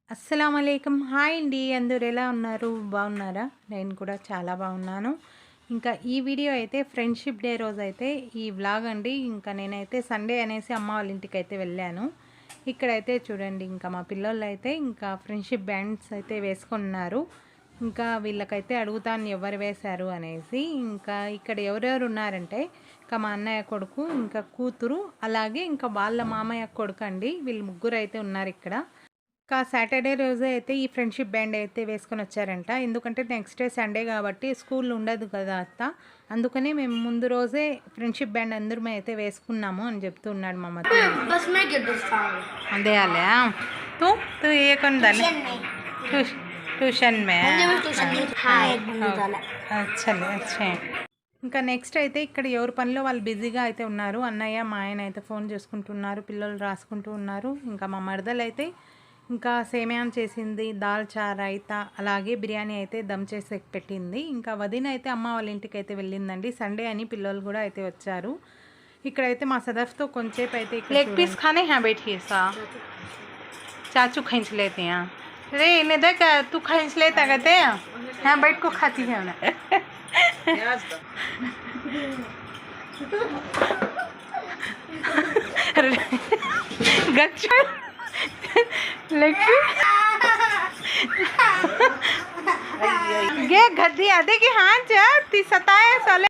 అస్సలామలైకుం. Hi అండి. అందరూ ఎలా ఉన్నారు? బాగున్నారా? నేను కూడా చాలా బాగున్నాను. ఇంకా ఈ వీడియో అయితే ఫ్రెండ్షిప్ డే రోజైతే ఈ వ్లాగ్ అండి. ఇంకా నేనైతే సండే అనేసి అమ్మ వాళ్ళ ఇంటికైతే వెళ్ళాను. ఇక్కడైతే చూడండి, ఇంకా మా పిల్లోళ్ళైతే ఇంకా ఫ్రెండ్షిప్ బ్యాండ్స్ అయితే వేసుకున్నారు. ఇంకా వీళ్ళకైతే అడుగుతాను ఎవరు వేశారు అనేసి. ఇంకా ఇక్కడ ఎవరెవరు ఉన్నారంటే ఇంకా మా అన్నయ్య కొడుకు, ఇంకా కూతురు, అలాగే ఇంకా వాళ్ళ మామయ్య కొడుకు అండి. వీళ్ళు ముగ్గురు అయితే ఉన్నారు ఇక్కడ. సాటర్డే రోజే అయితే ఈ ఫ్రెండ్షిప్ బ్యాండ్ అయితే వేసుకొని వచ్చారంట. ఎందుకంటే నెక్స్ట్ డే సండే కాబట్టి స్కూల్ ఉండదు కదా అత్త. అందుకని మేము ముందు రోజే ఫ్రెండ్షిప్ బ్యాండ్ అందరమే అయితే వేసుకున్నాము అని చెప్తూ ఉన్నాడు మా మధ్య. అదే అలే తూ తూ ఏ కొందాలి ట్యూషన్ మే చలే అచ్చే. ఇంకా నెక్స్ట్ అయితే ఇక్కడ ఎవరి పనిలో వాళ్ళు బిజీగా అయితే ఉన్నారు. అన్నయ్య మా ఆయన అయితే ఫోన్ చేసుకుంటున్నారు, పిల్లలు రాసుకుంటూ ఉన్నారు. ఇంకా మా మరదలు అయితే ఇంకా సేమ్యాన్ చేసింది, దాల్చా రైతా, అలాగే బిర్యానీ అయితే దమ్ చేసి పెట్టింది. ఇంకా వదిన అయితే అమ్మ వాళ్ళ ఇంటికి అయితే వెళ్ళిందండి. సండే అని పిల్లలు కూడా అయితే వచ్చారు. ఇక్కడైతే మా సదఫ్తో కొంచెంసేపు అయితే లెగ్ పీస్ ఖానే హ్యా బైఠిए सा चाचू खींच लेते हैं रे इन्हें देख तू खींच लेता कहते हैं यहाँ बैठ को खाती है ना गच्चा लेकिन गे गद्दी अदे की हाँ जा ती सताए सोले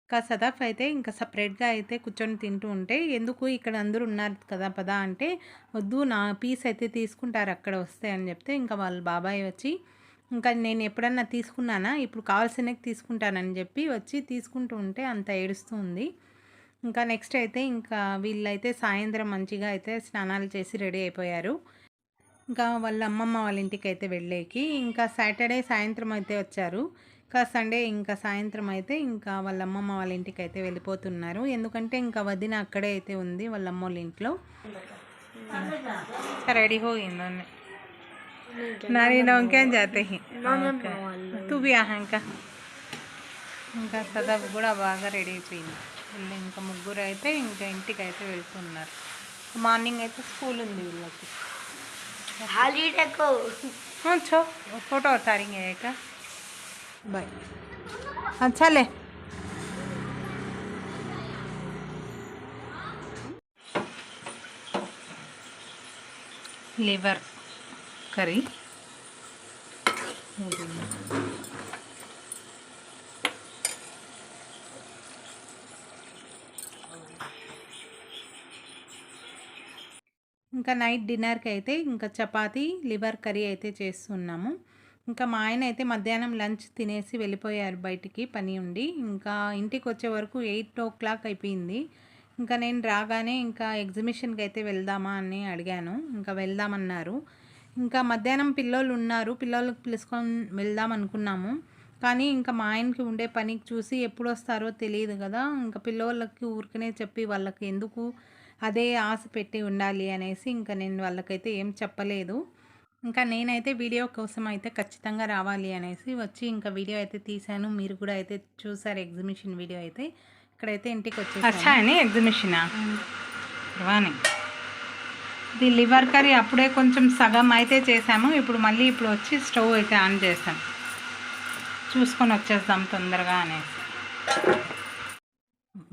ఇంకా సదాఫ్ అయితే ఇంకా సపరేట్గా అయితే కూర్చొని తింటూ ఉంటే, ఎందుకు ఇక్కడ అందరూ ఉన్నారు కదా పదా అంటే, వద్దు నా పీస్ అయితే తీసుకుంటారు అక్కడ వస్తే అని చెప్తే, ఇంకా వాళ్ళ బాబాయ్ వచ్చి ఇంకా నేను ఎప్పుడన్నా తీసుకున్నానా ఇప్పుడు కావాల్సినవి తీసుకుంటానని చెప్పి వచ్చి తీసుకుంటూ ఉంటే అంత ఏడుస్తూ ఉంది. ఇంకా నెక్స్ట్ అయితే ఇంకా వీళ్ళైతే సాయంత్రం మంచిగా అయితే స్నానాలు చేసి రెడీ అయిపోయారు. ఇంకా వాళ్ళ అమ్మమ్మ వాళ్ళ ఇంటికి అయితే వెళ్ళేకి. ఇంకా సాటర్డే సాయంత్రం అయితే వచ్చారు. ఇంకా సండే ఇంకా సాయంత్రం అయితే ఇంకా వాళ్ళ అమ్మమ్మ వాళ్ళ ఇంటికి అయితే వెళ్ళిపోతున్నారు. ఎందుకంటే ఇంకా వదిన అక్కడే అయితే ఉంది వాళ్ళ అమ్మ వాళ్ళ ఇంట్లో. రెడీ होगी नारी नौके जाते ही तू भी ఆహా ఇంకా సదాబ్ కూడా బాగా రెడీ అయిపోయింది. వీళ్ళు ఇంకా ముగ్గురు అయితే ఇంకా ఇంటికి అయితే వెళ్తున్నారు. మార్నింగ్ అయితే స్కూల్ ఉంది వీళ్ళకి. छो फोटो उतारेंगे एक बाय. अच्छा ले लिवर करी ఇంకా నైట్ డిన్నర్కి అయితే ఇంకా చపాతీ లివర్ కర్రీ అయితే చేస్తున్నాము. ఇంకా మా ఆయన అయితే మధ్యాహ్నం లంచ్ తినేసి వెళ్ళిపోయారు బయటికి పని ఉండి. ఇంకా ఇంటికి వచ్చే వరకు 8 o'clock అయిపోయింది. ఇంకా నేను రాగానే ఇంకా ఎగ్జిబిషన్కి అయితే వెళ్దామా అని అడిగాను. ఇంకా వెళ్దామన్నారు. ఇంకా మధ్యాహ్నం పిల్లలు ఉన్నారు, పిల్లలకు పిలుచుకొని వెళ్దాం అనుకున్నాము. కానీ ఇంకా మా ఆయనకి ఉండే పనికి చూసి ఎప్పుడు వస్తారో తెలియదు కదా. ఇంకా పిల్లలకి ఊరికనే చెప్పి వాళ్ళకి ఎందుకు అదే ఆశ పెట్టి ఉండాలి అనేసి ఇంకా నేను వాళ్ళకైతే ఏం చెప్పలేదు. ఇంకా నేనైతే వీడియో కోసం అయితే ఖచ్చితంగా రావాలి అనేసి వచ్చి ఇంకా వీడియో అయితే తీశాను. మీరు కూడా అయితే చూసారు ఎగ్జిబిషన్ వీడియో అయితే. ఇక్కడైతే ఇంటికి వచ్చేసాను. ఎగ్జిబిషనా వాని ఇది లివర్ కర్రీ అప్పుడే కొంచెం సగం అయితే చేసాము. ఇప్పుడు వచ్చి స్టవ్ అయితే ఆన్ చేసాం, చూసుకొని వచ్చేద్దాం తొందరగా అనేసి.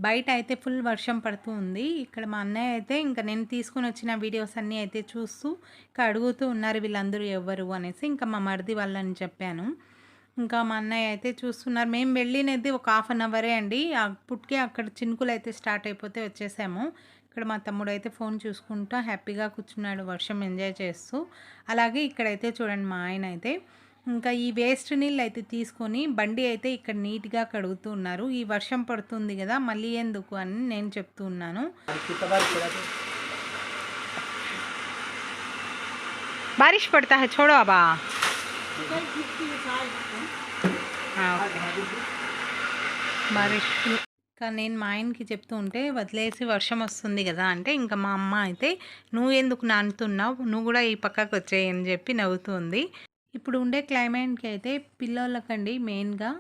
బయట అయితే ఫుల్ వర్షం పడుతూ ఉంది. ఇక్కడ మా అన్నయ్య అయితే ఇంకా నేను తీసుకుని వచ్చిన వీడియోస్ అన్నీ అయితే చూస్తూ ఇంకా అడుగుతూ ఉన్నారు వీళ్ళందరూ ఎవరు అనేసి. ఇంకా మా మరిది వాళ్ళని చెప్పాను. ఇంకా మా అన్నయ్య అయితే చూస్తున్నారు. మేము వెళ్ళినది ఒక 1/2 hour అండి. అప్పటికే అక్కడ చినుకులు అయితే స్టార్ట్ అయిపోతే వచ్చేసాము. ఇక్కడ మా తమ్ముడు అయితే ఫోన్ చూసుకుంటూ హ్యాపీగా కూర్చున్నాడు వర్షం ఎంజాయ్ చేస్తూ. అలాగే ఇక్కడైతే చూడండి మా ఆయన అయితే ఇంకా ఈ వేస్ట్ నీళ్ళు అయితే తీసుకొని బండి అయితే ఇక్కడ నీట్గా కడుగుతూ ఉన్నారు. ఈ వర్షం పడుతుంది కదా మళ్ళీ ఎందుకు అని నేను చెప్తూ ఉన్నాను. బారిష్ పడతా హై छोड़ो అబా. బారిష్ ఇంకా నేను మా ఆయనకి చెప్తూ ఉంటే వదిలేసి వర్షం వస్తుంది కదా అంటే ఇంకా మా అమ్మ అయితే నువ్వు ఎందుకు నానుతున్నావు, నువ్వు కూడా ఈ పక్కకు వచ్చేయి అని చెప్పి నవ్వుతుంది. ఇప్పుడు ఉండే క్లైమేట్కి అయితే పిల్లలకండి మెయిన్గా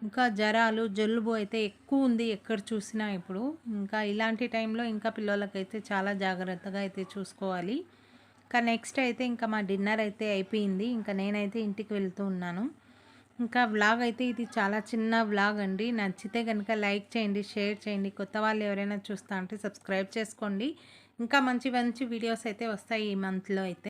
ఇంకా జ్వరాలు జలుబు అయితే ఎక్కువ ఉంది ఎక్కడ చూసినా ఇప్పుడు. ఇంకా ఇలాంటి టైంలో ఇంకా పిల్లలకైతే చాలా జాగ్రత్తగా అయితే చూసుకోవాలి. ఇంకా నెక్స్ట్ అయితే ఇంకా మా డిన్నర్ అయితే అయిపోయింది. ఇంకా నేనైతే ఇంటికి వెళ్తూ ఉన్నాను. ఇంకా వ్లాగ్ అయితే ఇది చాలా చిన్న వ్లాగ్ అండి. నచ్చితే కనుక లైక్ చేయండి, షేర్ చేయండి. కొత్త వాళ్ళు ఎవరైనా చూస్తా అంటే సబ్స్క్రైబ్ చేసుకోండి. ఇంకా మంచి మంచి వీడియోస్ అయితే వస్తాయి ఈ మంత్లో అయితే.